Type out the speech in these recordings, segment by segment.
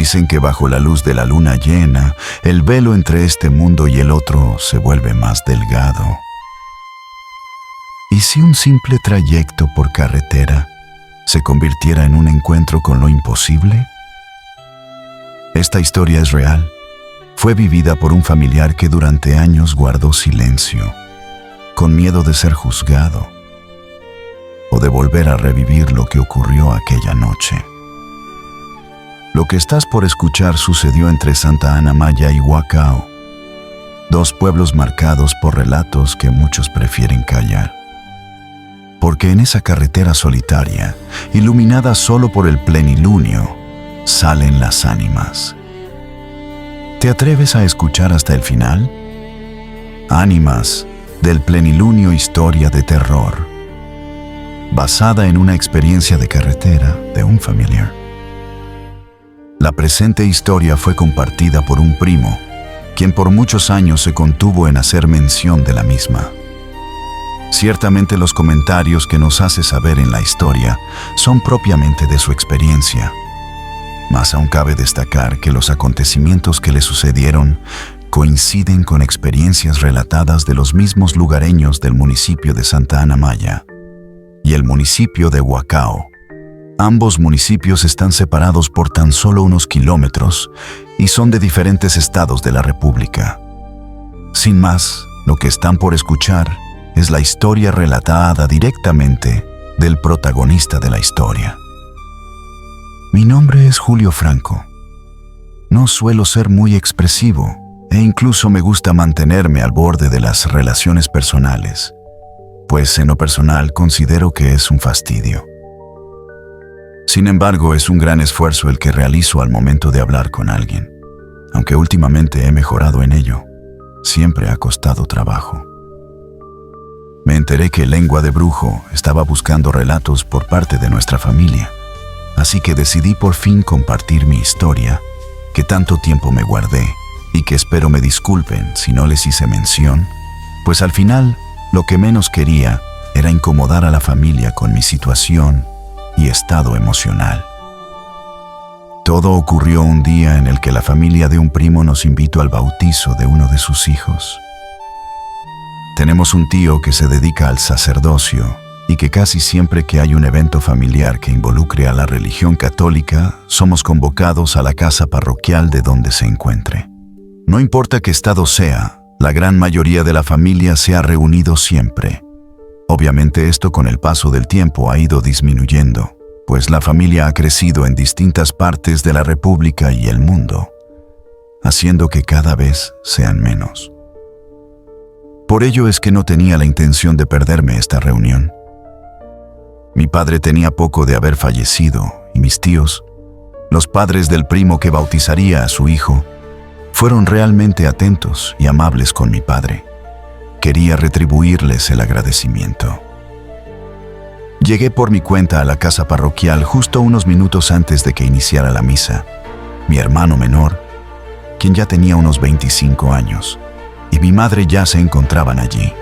Dicen que bajo la luz de la luna llena, el velo entre este mundo y el otro se vuelve más delgado. ¿Y si un simple trayecto por carretera se convirtiera en un encuentro con lo imposible? Esta historia es real. Fue vivida por un familiar que durante años guardó silencio, con miedo de ser juzgado o de volver a revivir lo que ocurrió aquella noche. Lo que estás por escuchar sucedió entre Santa Ana Maya y Huacao, dos pueblos marcados por relatos que muchos prefieren callar. Porque en esa carretera solitaria, iluminada solo por el plenilunio, salen las ánimas. ¿Te atreves a escuchar hasta el final? Ánimas del plenilunio, historia de terror, basada en una experiencia de carretera de un familiar. La presente historia fue compartida por un primo, quien por muchos años se contuvo en hacer mención de la misma. Ciertamente los comentarios que nos hace saber en la historia son propiamente de su experiencia, mas aún cabe destacar que los acontecimientos que le sucedieron coinciden con experiencias relatadas de los mismos lugareños del municipio de Santa Ana Maya y el municipio de Huacao. Ambos municipios están separados por tan solo unos kilómetros y son de diferentes estados de la República. Sin más, lo que están por escuchar es la historia relatada directamente del protagonista de la historia. Mi nombre es Julio Franco. No suelo ser muy expresivo e incluso me gusta mantenerme al borde de las relaciones personales, pues en lo personal considero que es un fastidio. Sin embargo, es un gran esfuerzo el que realizo al momento de hablar con alguien. Aunque últimamente he mejorado en ello, siempre ha costado trabajo. Me enteré que Lengua de Brujo estaba buscando relatos por parte de nuestra familia, así que decidí por fin compartir mi historia, que tanto tiempo me guardé y que espero me disculpen si no les hice mención, pues al final lo que menos quería era incomodar a la familia con mi situación y estado emocional. Todo ocurrió un día en el que la familia de un primo nos invitó al bautizo de uno de sus hijos. Tenemos un tío que se dedica al sacerdocio y que casi siempre que hay un evento familiar que involucre a la religión católica, somos convocados a la casa parroquial de donde se encuentre. No importa qué estado sea, la gran mayoría de la familia se ha reunido siempre. Obviamente esto con el paso del tiempo ha ido disminuyendo, pues la familia ha crecido en distintas partes de la República y el mundo, haciendo que cada vez sean menos. Por ello es que no tenía la intención de perderme esta reunión. Mi padre tenía poco de haber fallecido y mis tíos, los padres del primo que bautizaría a su hijo, fueron realmente atentos y amables con mi padre. Quería retribuirles el agradecimiento. Llegué por mi cuenta a la casa parroquial justo unos minutos antes de que iniciara la misa. Mi hermano menor, quien ya tenía unos 25 años, y mi madre ya se encontraban allí.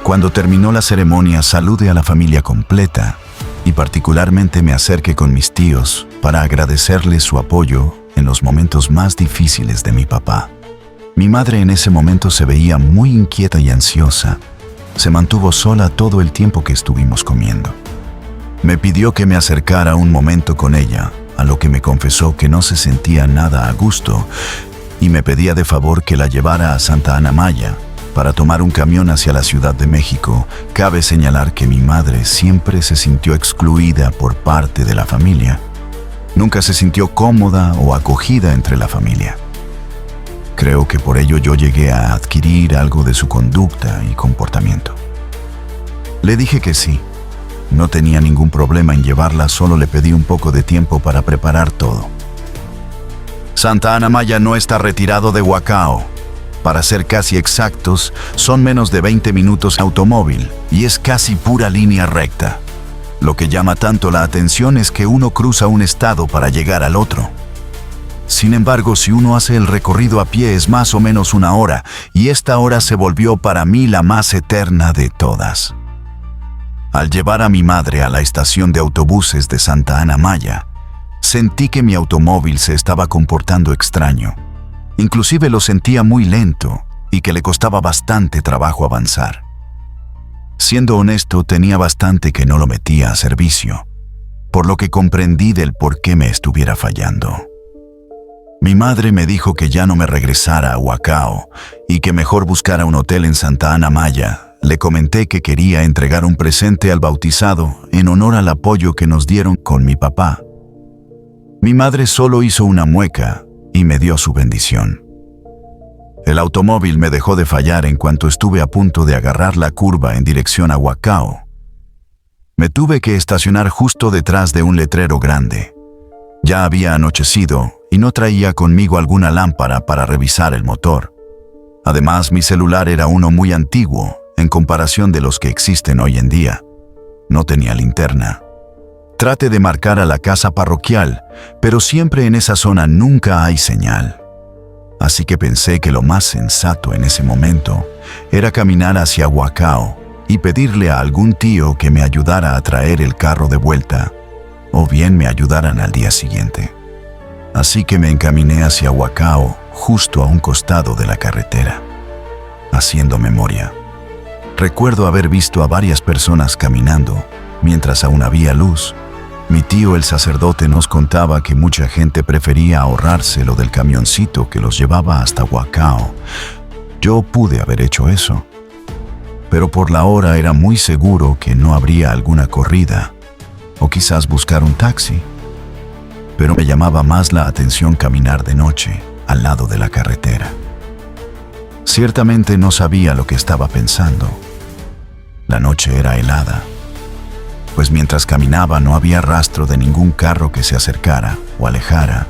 Cuando terminó la ceremonia, saludé a la familia completa y particularmente me acerqué con mis tíos para agradecerles su apoyo en los momentos más difíciles de mi papá. Mi madre en ese momento se veía muy inquieta y ansiosa. Se mantuvo sola todo el tiempo que estuvimos comiendo. Me pidió que me acercara un momento con ella, a lo que me confesó que no se sentía nada a gusto y me pedía de favor que la llevara a Santa Ana Maya para tomar un camión hacia la Ciudad de México. Cabe señalar que mi madre siempre se sintió excluida por parte de la familia. Nunca se sintió cómoda o acogida entre la familia. Creo que por ello yo llegué a adquirir algo de su conducta y comportamiento. Le dije que sí, no tenía ningún problema en llevarla, solo le pedí un poco de tiempo para preparar todo. Santa Ana Maya no está retirado de Huacao. Para ser casi exactos, son menos de 20 minutos en automóvil y es casi pura línea recta. Lo que llama tanto la atención es que uno cruza un estado para llegar al otro. Sin embargo, si uno hace el recorrido a pie es más o menos 1 hora, y esta hora se volvió para mí la más eterna de todas. Al llevar a mi madre a la estación de autobuses de Santa Ana Maya, Sentí que mi automóvil se estaba comportando extraño. Inclusive lo sentía muy lento y que le costaba bastante trabajo avanzar. Siendo honesto, tenía bastante que no lo metía a servicio, por lo que comprendí del por qué me estuviera fallando. Mi madre me dijo que ya no me regresara a Huacao y que mejor buscara un hotel en Santa Ana Maya. Le comenté que quería entregar un presente al bautizado en honor al apoyo que nos dieron con mi papá. Mi madre solo hizo una mueca y me dio su bendición. El automóvil me dejó de fallar en cuanto estuve a punto de agarrar la curva en dirección a Huacao. Me tuve que estacionar justo detrás de un letrero grande. Ya había anochecido y no traía conmigo alguna lámpara para revisar el motor. Además, mi celular era uno muy antiguo en comparación de los que existen hoy en día. No tenía linterna. Traté de marcar a la casa parroquial, pero siempre en esa zona nunca hay señal. Así que pensé que lo más sensato en ese momento era caminar hacia Huacao y pedirle a algún tío que me ayudara a traer el carro de vuelta, o bien me ayudaran al día siguiente. Así que me encaminé hacia Huacao, justo a un costado de la carretera. Haciendo memoria, recuerdo haber visto a varias personas caminando, mientras aún había luz. Mi tío el sacerdote nos contaba que mucha gente prefería ahorrarse lo del camioncito que los llevaba hasta Huacao. Yo pude haber hecho eso, pero por la hora era muy seguro que no habría alguna corrida, o quizás buscar un taxi. Pero me llamaba más la atención caminar de noche, al lado de la carretera. Ciertamente no sabía lo que estaba pensando. La noche era helada, pues mientras caminaba no había rastro de ningún carro que se acercara o alejara.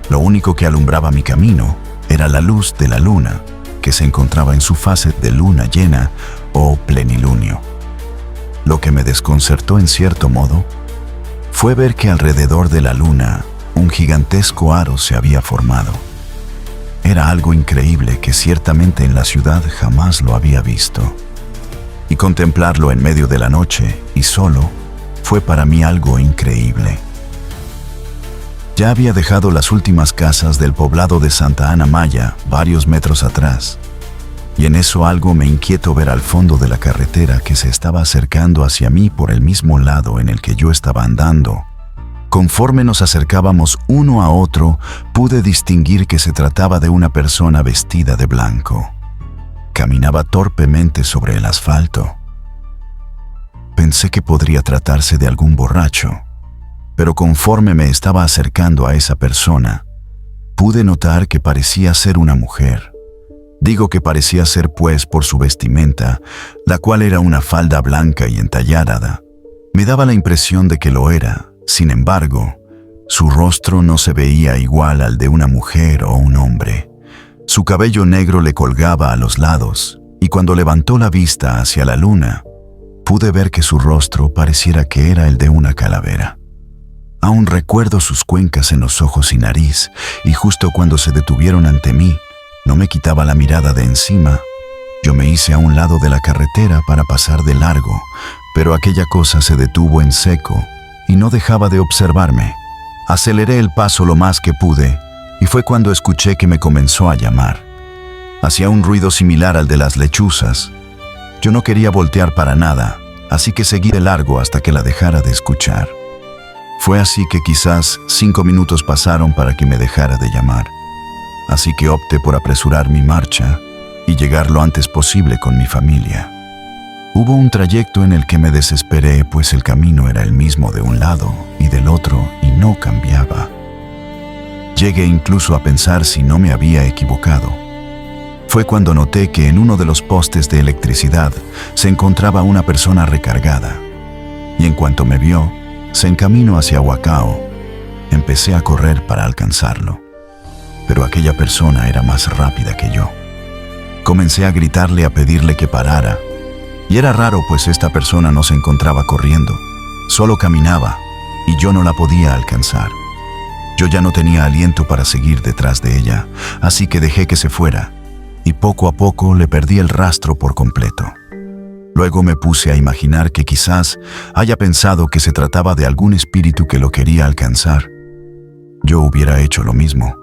Lo único que alumbraba mi camino era la luz de la luna, que se encontraba en su fase de luna llena o plenilunio. Lo que me desconcertó en cierto modo fue ver que alrededor de la luna un gigantesco aro se había formado. Era algo increíble que ciertamente en la ciudad jamás lo había visto. Y contemplarlo en medio de la noche y solo fue para mí algo increíble. Ya había dejado las últimas casas del poblado de Santa Ana Maya varios metros atrás, y en eso algo me inquietó ver al fondo de la carretera que se estaba acercando hacia mí por el mismo lado en el que yo estaba andando. Conforme nos acercábamos uno a otro, pude distinguir que se trataba de una persona vestida de blanco. Caminaba torpemente sobre el asfalto. Pensé que podría tratarse de algún borracho, pero conforme me estaba acercando a esa persona, pude notar que parecía ser una mujer. Digo que parecía ser pues por su vestimenta, la cual era una falda blanca y entallada. Me daba la impresión de que lo era. Sin embargo, su rostro no se veía igual al de una mujer o un hombre. Su cabello negro le colgaba a los lados, y cuando levantó la vista hacia la luna, pude ver que su rostro pareciera que era el de una calavera. Aún recuerdo sus cuencas en los ojos y nariz, y justo cuando se detuvieron ante mí, no me quitaba la mirada de encima. Yo me hice a un lado de la carretera para pasar de largo, pero aquella cosa se detuvo en seco y no dejaba de observarme. Aceleré el paso lo más que pude, y fue cuando escuché que me comenzó a llamar. Hacía un ruido similar al de las lechuzas. Yo no quería voltear para nada, así que seguí de largo hasta que la dejara de escuchar. Fue así que quizás 5 minutos pasaron para que me dejara de llamar. Así que opté por apresurar mi marcha y llegar lo antes posible con mi familia. Hubo un trayecto en el que me desesperé, pues el camino era el mismo de un lado y del otro y no cambiaba. Llegué incluso a pensar si no me había equivocado. Fue cuando noté que en uno de los postes de electricidad se encontraba una persona recargada, y en cuanto me vio, se encaminó hacia Huacao. Empecé a correr para alcanzarlo, pero aquella persona era más rápida que yo. Comencé a gritarle, a pedirle que parara, y era raro pues esta persona no se encontraba corriendo, solo caminaba, y yo no la podía alcanzar. Yo ya no tenía aliento para seguir detrás de ella, así que dejé que se fuera, y poco a poco le perdí el rastro por completo. Luego me puse a imaginar que quizás haya pensado que se trataba de algún espíritu que lo quería alcanzar. Yo hubiera hecho lo mismo,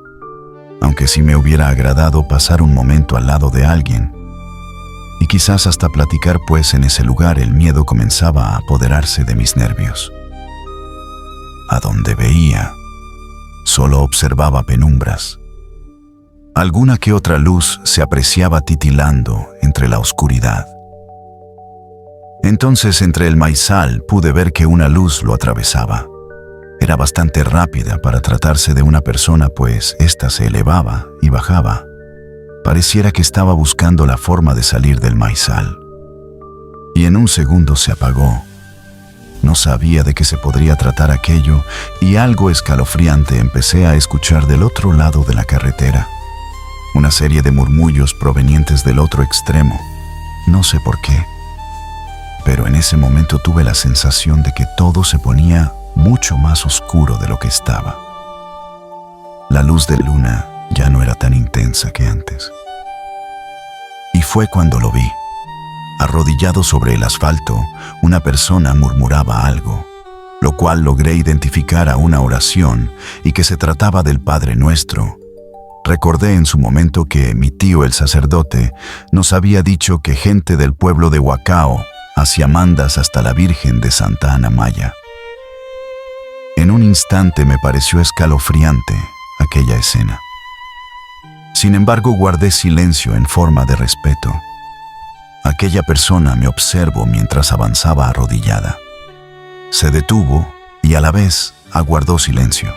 aunque sí me hubiera agradado pasar un momento al lado de alguien. Y quizás hasta platicar, pues en ese lugar el miedo comenzaba a apoderarse de mis nervios. A donde veía, solo observaba penumbras. Alguna que otra luz se apreciaba titilando entre la oscuridad. Entonces, entre el maizal pude ver que una luz lo atravesaba. Era bastante rápida para tratarse de una persona, pues ésta se elevaba y bajaba. Pareciera que estaba buscando la forma de salir del maizal. Y en un segundo se apagó. No sabía de qué se podría tratar aquello, y algo escalofriante empecé a escuchar del otro lado de la carretera. Una serie de murmullos provenientes del otro extremo. No sé por qué, pero en ese momento tuve la sensación de que todo se ponía mucho más oscuro de lo que estaba. La luz de luna ya no era tan intensa que antes. Y fue cuando lo vi. Arrodillado sobre el asfalto, una persona murmuraba algo, lo cual logré identificar a una oración y que se trataba del Padre Nuestro. Recordé en su momento que mi tío el sacerdote nos había dicho que gente del pueblo de Huacao hacía mandas hasta la Virgen de Santa Ana Maya. En un instante me pareció escalofriante aquella escena. Sin embargo, guardé silencio en forma de respeto. Aquella persona me observó mientras avanzaba arrodillada. Se detuvo y a la vez aguardó silencio.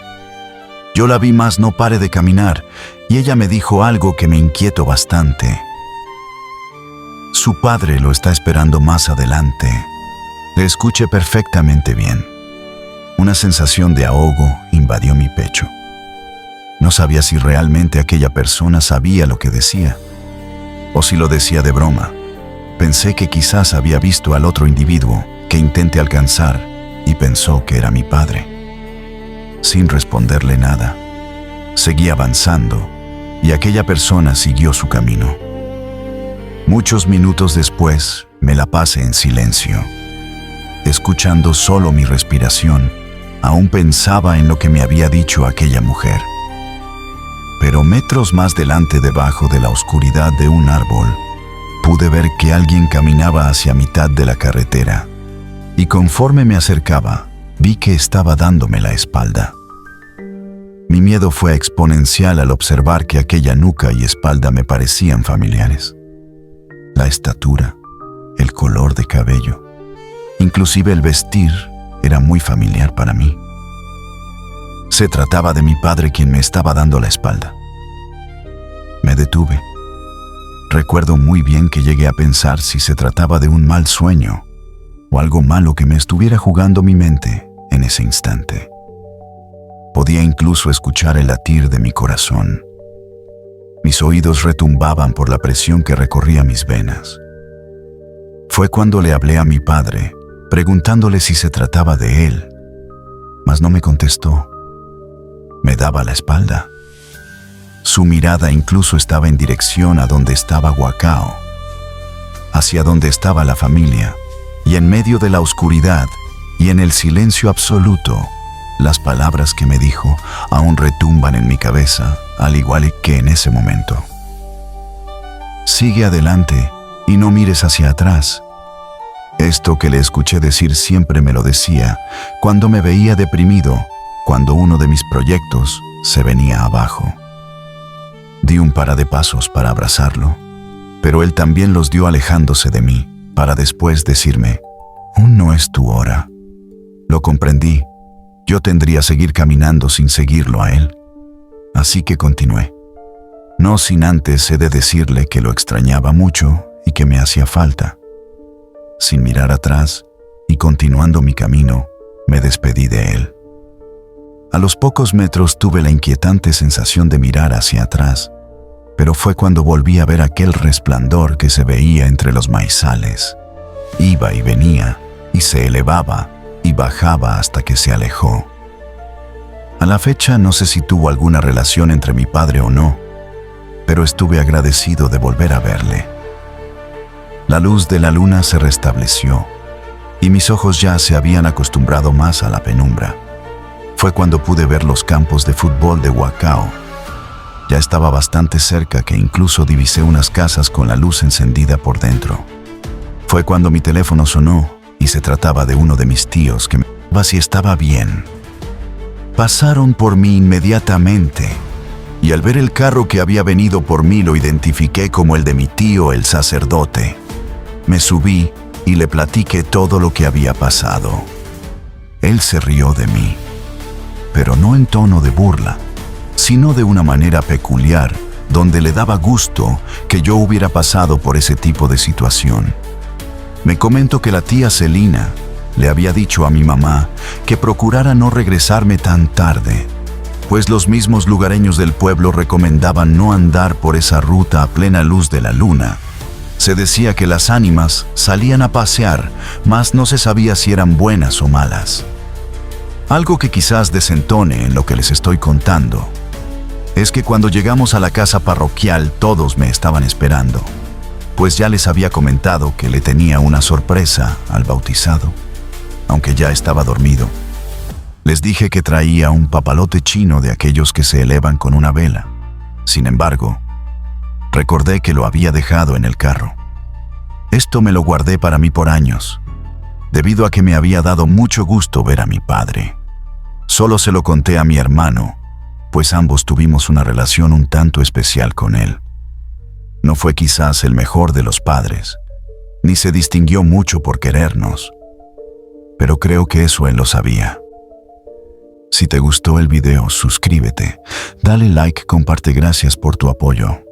Yo la vi, mas no paré de caminar, y ella me dijo algo que me inquietó bastante. Su padre lo está esperando más adelante. Le escuché perfectamente bien. Una sensación de ahogo invadió mi pecho. No sabía si realmente aquella persona sabía lo que decía, o si lo decía de broma. Pensé que quizás había visto al otro individuo que intenté alcanzar y pensó que era mi padre. Sin responderle nada, seguí avanzando y aquella persona siguió su camino. Muchos minutos después me la pasé en silencio, escuchando solo mi respiración. Aún pensaba en lo que me había dicho aquella mujer. Pero metros más delante, debajo de la oscuridad de un árbol, pude ver que alguien caminaba hacia mitad de la carretera, y conforme me acercaba, vi que estaba dándome la espalda. Mi miedo fue exponencial al observar que aquella nuca y espalda me parecían familiares. La estatura, el color de cabello, inclusive el vestir, era muy familiar para mí. Se trataba de mi padre, quien me estaba dando la espalda. Me detuve. Recuerdo muy bien que llegué a pensar si se trataba de un mal sueño o algo malo que me estuviera jugando mi mente en ese instante. Podía incluso escuchar el latir de mi corazón. Mis oídos retumbaban por la presión que recorría mis venas. Fue cuando le hablé a mi padre, preguntándole si se trataba de él, mas no me contestó. Me daba la espalda. Su mirada incluso estaba en dirección a donde estaba Huacao, hacia donde estaba la familia, y en medio de la oscuridad y en el silencio absoluto, las palabras que me dijo aún retumban en mi cabeza, al igual que en ese momento. Sigue adelante y no mires hacia atrás. Esto que le escuché decir siempre me lo decía cuando me veía deprimido, cuando uno de mis proyectos se venía abajo. Di un par de pasos para abrazarlo, pero él también los dio alejándose de mí, para después decirme: «Aún no es tu hora». Lo comprendí. Yo tendría que seguir caminando sin seguirlo a él. Así que continué. No sin antes he de decirle que lo extrañaba mucho y que me hacía falta. Sin mirar atrás y continuando mi camino, me despedí de él. A los pocos metros tuve la inquietante sensación de mirar hacia atrás, pero fue cuando volví a ver aquel resplandor que se veía entre los maizales. Iba y venía, y se elevaba y bajaba hasta que se alejó. A la fecha no sé si tuvo alguna relación entre mi padre o no, pero estuve agradecido de volver a verle. La luz de la luna se restableció y mis ojos ya se habían acostumbrado más a la penumbra. Fue cuando pude ver los campos de fútbol de Huacao. Ya estaba bastante cerca que incluso divisé unas casas con la luz encendida por dentro. Fue cuando mi teléfono sonó y se trataba de uno de mis tíos que me preguntaba si estaba bien. Pasaron por mí inmediatamente y al ver el carro que había venido por mí lo identifiqué como el de mi tío, el sacerdote. Me subí y le platiqué todo lo que había pasado. Él se rió de mí, pero no en tono de burla, sino de una manera peculiar, donde le daba gusto que yo hubiera pasado por ese tipo de situación. Me comentó que la tía Celina le había dicho a mi mamá que procurara no regresarme tan tarde, pues los mismos lugareños del pueblo recomendaban no andar por esa ruta a plena luz de la luna. Se decía que las ánimas salían a pasear, mas no se sabía si eran buenas o malas. Algo que quizás desentone en lo que les estoy contando es que cuando llegamos a la casa parroquial todos me estaban esperando, pues ya les había comentado que le tenía una sorpresa al bautizado, aunque ya estaba dormido. Les dije que traía un papalote chino de aquellos que se elevan con una vela. Sin embargo, recordé que lo había dejado en el carro. Esto me lo guardé para mí por años, debido a que me había dado mucho gusto ver a mi padre. Solo se lo conté a mi hermano, pues ambos tuvimos una relación un tanto especial con él. No fue quizás el mejor de los padres, ni se distinguió mucho por querernos, pero creo que eso él lo sabía. Si te gustó el video, suscríbete, dale like, comparte, gracias por tu apoyo.